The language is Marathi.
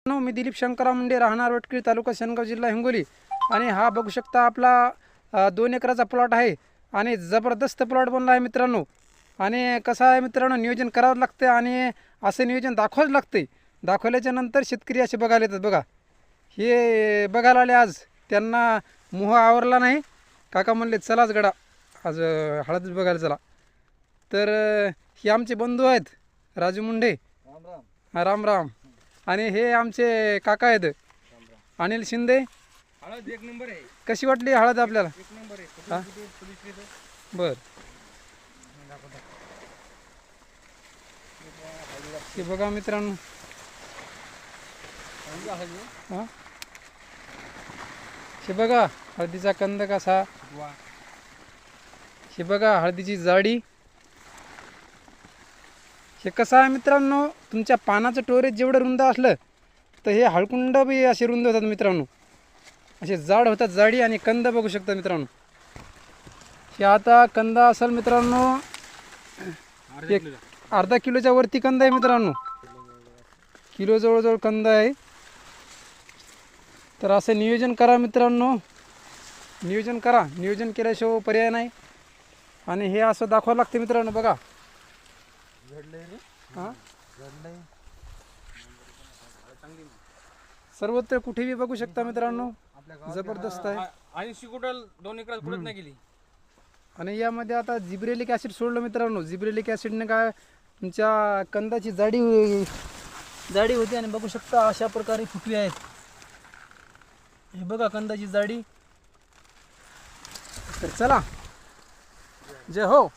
मी दिलीप शंकरराव मुंडे, राहणार वटकळी, तालुका शेनगाव, जिल्हा हिंगोली. आणि हा बघू शकता आपला 2 एकराचा प्लॉट आहे आणि जबरदस्त प्लॉट बनला आहे मित्रांनो. आणि कसं आहे मित्रांनो, नियोजन करावं लागतं आणि असं नियोजन दाखवावंच लागते. दाखवल्याच्या नंतर शेतकरी असे बघायला येतात. बघा हे बघायला आले आज, त्यांना मोह आवरला नाही. काका म्हणले चलाच गडा आज हळद बघायला चला. तर हे आमचे बंधू आहेत राजू मुंडे. राम राम. हा, राम राम. आणि हे आमचे काका आहेत अनिल शिंदे. हळद एक नंबर आहे. कशी वाटली हळद आपल्याला? एक नंबर आहे. हा? बर, हे बघा मित्रांनो. हा, हे बघा हळदीचा कंद कसा. हे बघा हळदीची जाडी. हे कसं आहे मित्रांनो, तुमच्या पानाचं टोरेज जेवढं रुंद असलं तर हे हळकुंड बी असे रुंद होतात मित्रांनो. असे जाड होतात जाडी. आणि कंद बघू शकता मित्रांनो. हे आता कंद असेल मित्रांनो एक अर्धा किलोच्या वरती कंद आहे मित्रांनो. किलो जवळजवळ कंद आहे. तर असं नियोजन करा मित्रांनो, नियोजन करा. नियोजन केल्याशिवाय पर्याय नाही. आणि हे असं दाखवावं लागतं मित्रांनो. बघा हां, सर्वत्र कुठेही बघू शकता मित्रांनो, जबरदस्त आहे. आणि शिकुटल 2 एकरात कुठेच नाही गेली. आणि यामध्ये आता जिब्रेलिक ॲसिड सोडलं मित्रांनो. जिब्रेलिक ॲसिडने काय तुमच्या कंदाची जाडी होती. आणि बघू शकता अशा प्रकारे फुटवी आहेत. हे बघा कंदाची जाडी. तर चला, जय हो.